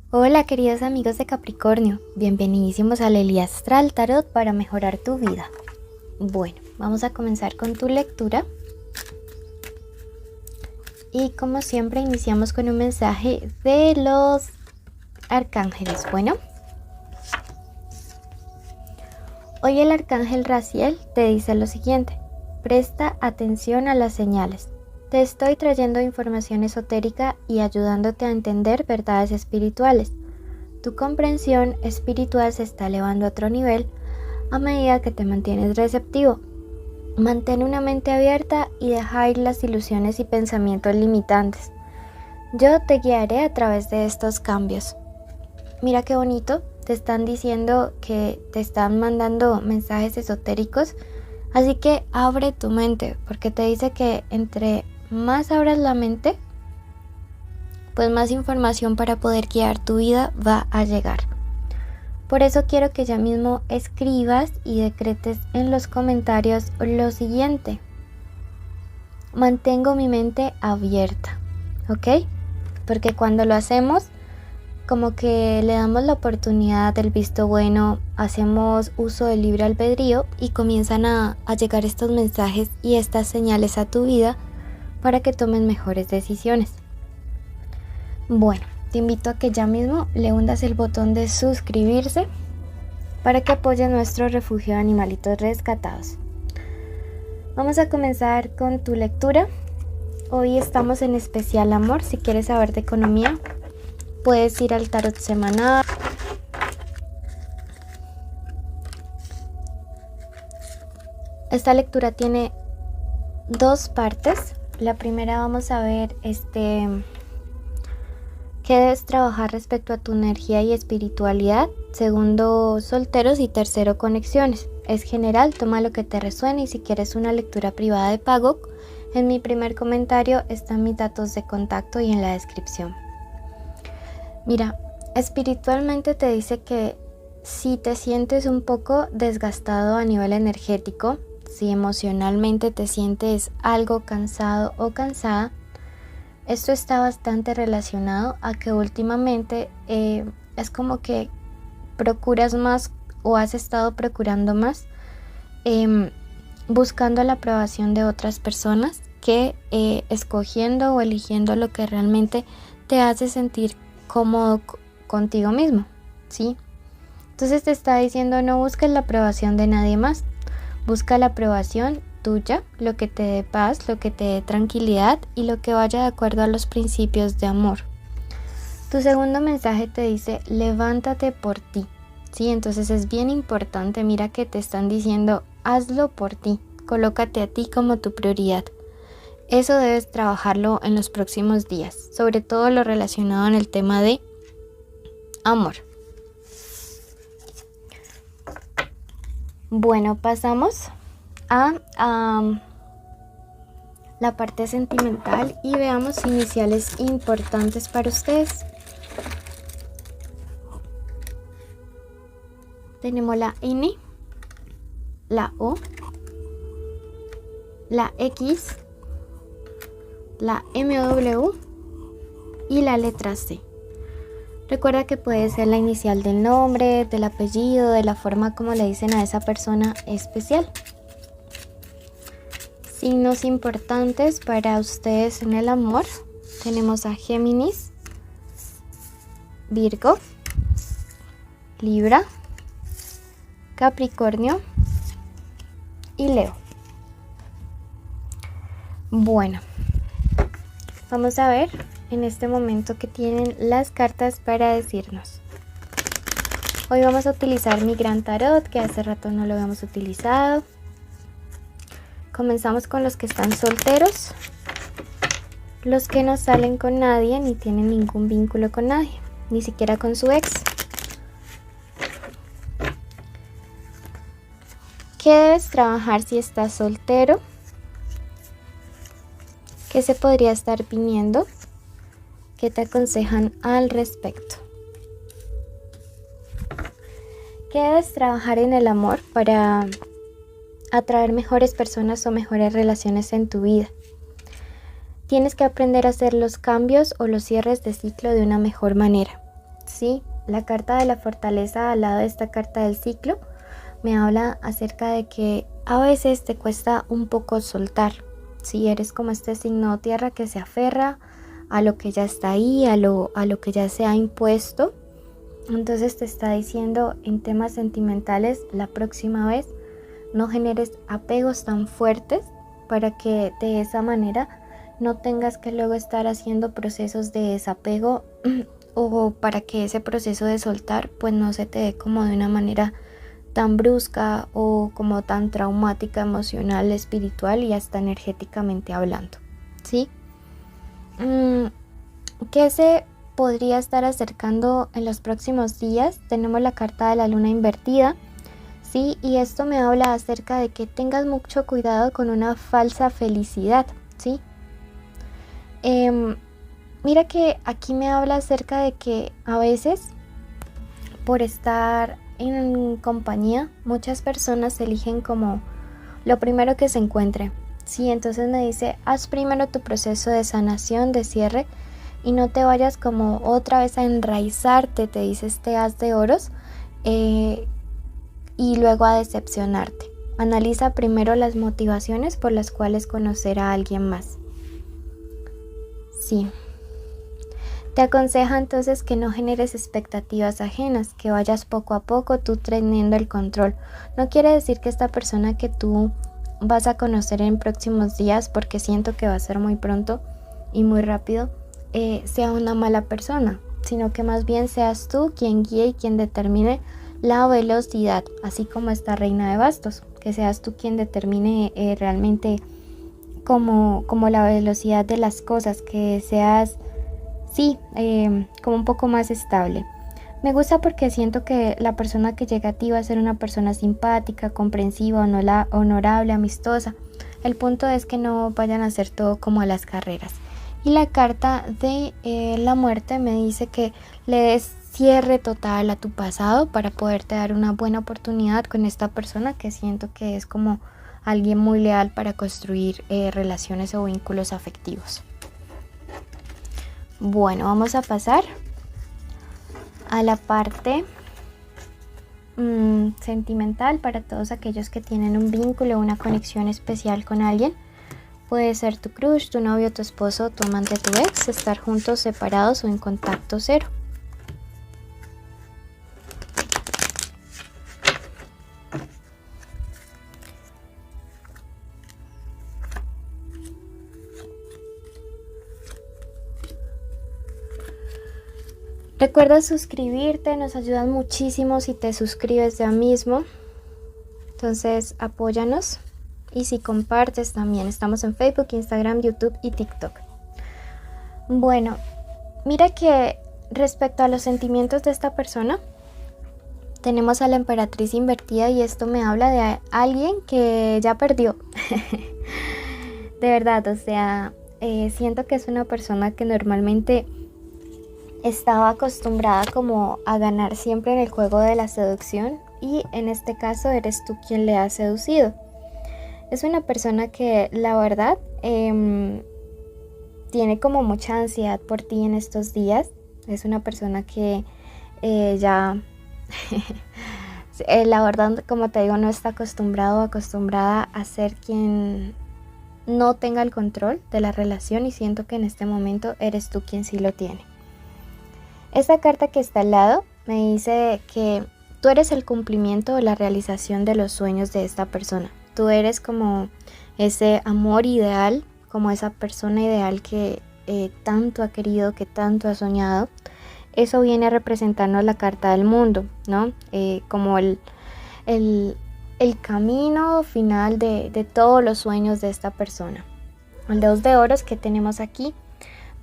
Hola queridos amigos de Capricornio, bienvenidísimos al Elí Astral Tarot para mejorar tu vida. Bueno, vamos a comenzar con tu lectura. Y como siempre iniciamos con un mensaje de los arcángeles. Bueno, hoy el arcángel Raziel te dice lo siguiente: presta atención a las señales. Te estoy trayendo información esotérica y ayudándote a entender verdades espirituales. Tu comprensión espiritual se está elevando a otro nivel a medida que te mantienes receptivo. Mantén una mente abierta y deja ir las ilusiones y pensamientos limitantes. Yo te guiaré a través de estos cambios. Mira qué bonito, te están diciendo que te están mandando mensajes esotéricos, así que abre tu mente, porque te dice que entre más abras la mente, pues más información para poder guiar tu vida va a llegar. Por eso quiero que ya mismo escribas y decretes en los comentarios lo siguiente: mantengo mi mente abierta, ¿ok? Porque cuando lo hacemos, como que le damos la oportunidad del visto bueno, hacemos uso del libre albedrío y comienzan a llegar estos mensajes y estas señales a tu vida para que tomen mejores decisiones. Bueno, te invito a que ya mismo le hundas el botón de suscribirse para que apoyes nuestro refugio de animalitos rescatados. Vamos a comenzar con tu lectura. Hoy estamos en especial amor. Si quieres saber de economía, puedes ir al tarot semanal. Esta lectura tiene dos partes. La primera vamos a ver qué debes trabajar respecto a tu energía y espiritualidad. Segundo, solteros, y tercero, conexiones. Es general, toma lo que te resuene, y si quieres una lectura privada de pago, en mi primer comentario están mis datos de contacto y en la descripción. Mira, espiritualmente te dice que si te sientes un poco desgastado a nivel energético, si emocionalmente te sientes algo cansado o cansada, esto está bastante relacionado a que últimamente es como que procuras más o has estado procurando más buscando la aprobación de otras personas que escogiendo o eligiendo lo que realmente te hace sentir cómodo contigo mismo, ¿sí? Entonces te está diciendo: no busques la aprobación de nadie más, busca la aprobación tuya, lo que te dé paz, lo que te dé tranquilidad y lo que vaya de acuerdo a los principios de amor. Tu segundo mensaje te dice: levántate por ti, ¿sí? Entonces es bien importante, mira que te están diciendo: hazlo por ti, colócate a ti como tu prioridad. Eso debes trabajarlo en los próximos días, sobre todo lo relacionado en el tema de amor. Bueno, pasamos a la parte sentimental y veamos iniciales importantes para ustedes. Tenemos la N, la O, la X, la MW y la letra C. Recuerda que puede ser la inicial del nombre, del apellido, de la forma como le dicen a esa persona especial. Signos importantes para ustedes en el amor. Tenemos a Géminis, Virgo, Libra, Capricornio y Leo. Bueno, vamos a ver en este momento qué tienen las cartas para decirnos. Hoy vamos a utilizar mi gran tarot, que hace rato no lo habíamos utilizado. Comenzamos con los que están solteros, los que no salen con nadie ni tienen ningún vínculo con nadie, ni siquiera con su ex. ¿Qué debes trabajar si estás soltero? ¿Qué se podría estar viniendo? ¿Qué te aconsejan al respecto? ¿Qué debes trabajar en el amor para atraer mejores personas o mejores relaciones en tu vida? Tienes que aprender a hacer los cambios o los cierres de ciclo de una mejor manera. Sí, la carta de la fortaleza al lado de esta carta del ciclo me habla acerca de que a veces te cuesta un poco soltar. Si eres como este signo tierra que se aferra a lo que ya está ahí, a lo que ya se ha impuesto, entonces te está diciendo en temas sentimentales la próxima vez no generes apegos tan fuertes para que de esa manera no tengas que luego estar haciendo procesos de desapego o para que ese proceso de soltar pues no se te dé como de una manera tan brusca o como tan traumática emocional, espiritual y hasta energéticamente hablando, ¿sí? ¿Qué se podría estar acercando en los próximos días? Tenemos la carta de la luna invertida, ¿sí? Y esto me habla acerca de que tengas mucho cuidado con una falsa felicidad, ¿sí? Mira que aquí me habla acerca de que a veces por estar en compañía muchas personas eligen como lo primero que se encuentre, ¿sí? Entonces me dice, haz primero tu proceso de sanación, de cierre y no te vayas como otra vez a enraizarte, te dice este as de oros, y luego a decepcionarte. Analiza primero las motivaciones por las cuales conocer a alguien más. Sí. Te aconseja entonces que no generes expectativas ajenas, que vayas poco a poco tú teniendo el control. No quiere decir que esta persona que tú vas a conocer en próximos días, porque siento que va a ser muy pronto y muy rápido, sea una mala persona, sino que más bien seas tú quien guíe y quien determine la velocidad, así como esta reina de bastos, que seas tú quien determine realmente como la velocidad de las cosas, que seas como un poco más estable. Me gusta porque siento que la persona que llega a ti va a ser una persona simpática, comprensiva, honorable, amistosa. El punto es que no vayan a hacer todo como a las carreras. Y la carta de la muerte me dice que le des cierre total a tu pasado para poderte dar una buena oportunidad con esta persona que siento que es como alguien muy leal para construir relaciones o vínculos afectivos. Bueno, vamos a pasar a la parte sentimental para todos aquellos que tienen un vínculo, una conexión especial con alguien. Puede ser tu crush, tu novio, tu esposo, tu amante, tu ex, estar juntos, separados o en contacto cero. Recuerda suscribirte, nos ayudan muchísimo si te suscribes ya mismo. Entonces apóyanos y si compartes también. Estamos en Facebook, Instagram, YouTube y TikTok. Bueno, mira que respecto a los sentimientos de esta persona, tenemos a la emperatriz invertida y esto me habla de alguien que ya perdió. De verdad, o sea, siento que es una persona que normalmente estaba acostumbrada como a ganar siempre en el juego de la seducción y en este caso eres tú quien le ha seducido. Es una persona que la verdad tiene como mucha ansiedad por ti en estos días. Es una persona que ya la verdad, como te digo, no está acostumbrado o acostumbrada a ser quien no tenga el control de la relación y siento que en este momento eres tú quien sí lo tiene. Esta carta que está al lado me dice que tú eres el cumplimiento o la realización de los sueños de esta persona. Tú eres como ese amor ideal, como esa persona ideal que tanto ha querido, que tanto ha soñado. Eso viene representando la carta del mundo, ¿no? Como el camino final de todos los sueños de esta persona. El 2 de oros que tenemos aquí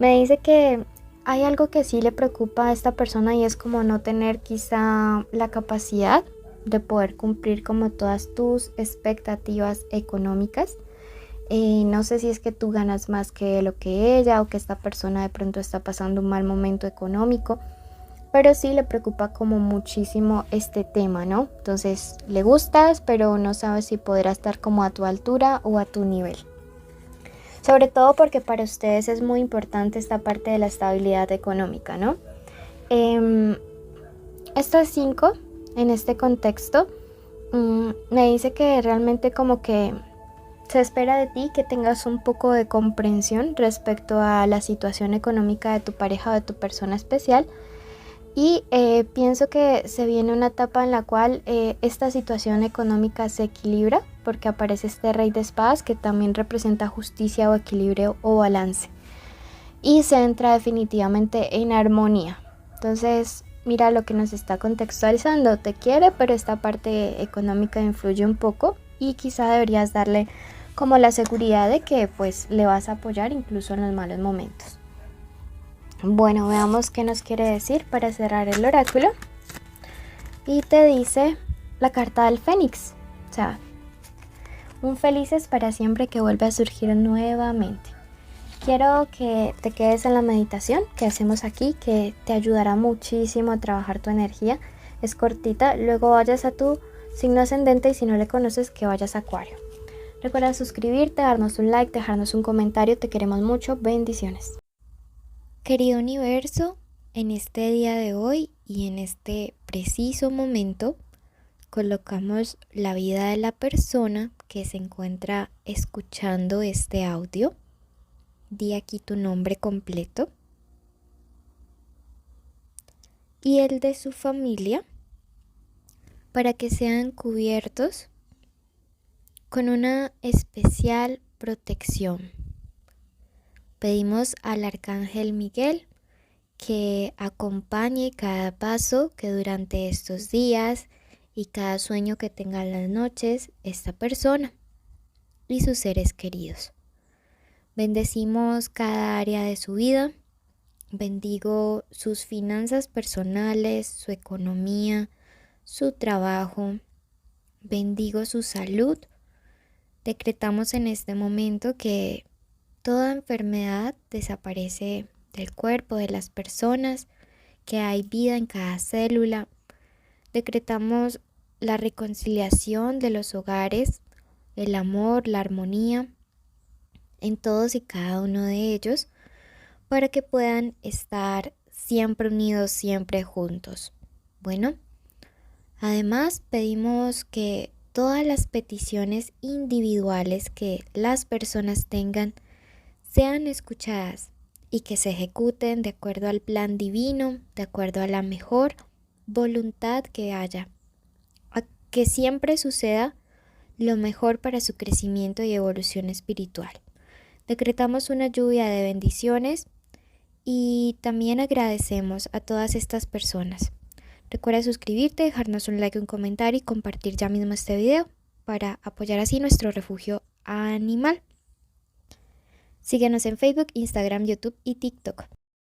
me dice que hay algo que sí le preocupa a esta persona y es como no tener quizá la capacidad de poder cumplir como todas tus expectativas económicas. No sé si es que tú ganas más que lo que ella o que esta persona de pronto está pasando un mal momento económico, pero sí le preocupa como muchísimo este tema, ¿no? Entonces le gustas, pero no sabes si podrá estar como a tu altura o a tu nivel. Sobre todo porque para ustedes es muy importante esta parte de la estabilidad económica, ¿no? Estas 5 en este contexto me dice que realmente como que se espera de ti que tengas un poco de comprensión respecto a la situación económica de tu pareja o de tu persona especial. Y pienso que se viene una etapa en la cual esta situación económica se equilibra porque aparece este rey de espadas que también representa justicia o equilibrio o balance. Y se entra definitivamente en armonía. Entonces, mira lo que nos está contextualizando. Te quiere, pero esta parte económica influye un poco y quizá deberías darle como la seguridad de que pues le vas a apoyar incluso en los malos momentos. Bueno, veamos qué nos quiere decir para cerrar el oráculo. Y te dice la carta del Fénix. O sea, un felices para siempre que vuelve a surgir nuevamente. Quiero que te quedes en la meditación que hacemos aquí, que te ayudará muchísimo a trabajar tu energía. Es cortita, luego vayas a tu signo ascendente y si no le conoces, que vayas a Acuario. Recuerda suscribirte, darnos un like, dejarnos un comentario, te queremos mucho, bendiciones. Querido universo, en este día de hoy y en este preciso momento, colocamos la vida de la persona que se encuentra escuchando este audio. Di aquí tu nombre completo y el de su familia para que sean cubiertos con una especial protección. Pedimos al Arcángel Miguel que acompañe cada paso que durante estos días y cada sueño que tenga en las noches esta persona y sus seres queridos. Bendecimos cada área de su vida, bendigo sus finanzas personales, su economía, su trabajo, bendigo su salud. Decretamos en este momento que toda enfermedad desaparece del cuerpo de las personas, que hay vida en cada célula. Decretamos la reconciliación de los hogares, el amor, la armonía en todos y cada uno de ellos, para que puedan estar siempre unidos, siempre juntos. Bueno, además pedimos que todas las peticiones individuales que las personas tengan sean escuchadas y que se ejecuten de acuerdo al plan divino, de acuerdo a la mejor voluntad que haya, a que siempre suceda lo mejor para su crecimiento y evolución espiritual. Decretamos una lluvia de bendiciones y también agradecemos a todas estas personas. Recuerda suscribirte, dejarnos un like, un comentario y compartir ya mismo este video para apoyar así nuestro refugio animal. Síguenos en Facebook, Instagram, YouTube y TikTok.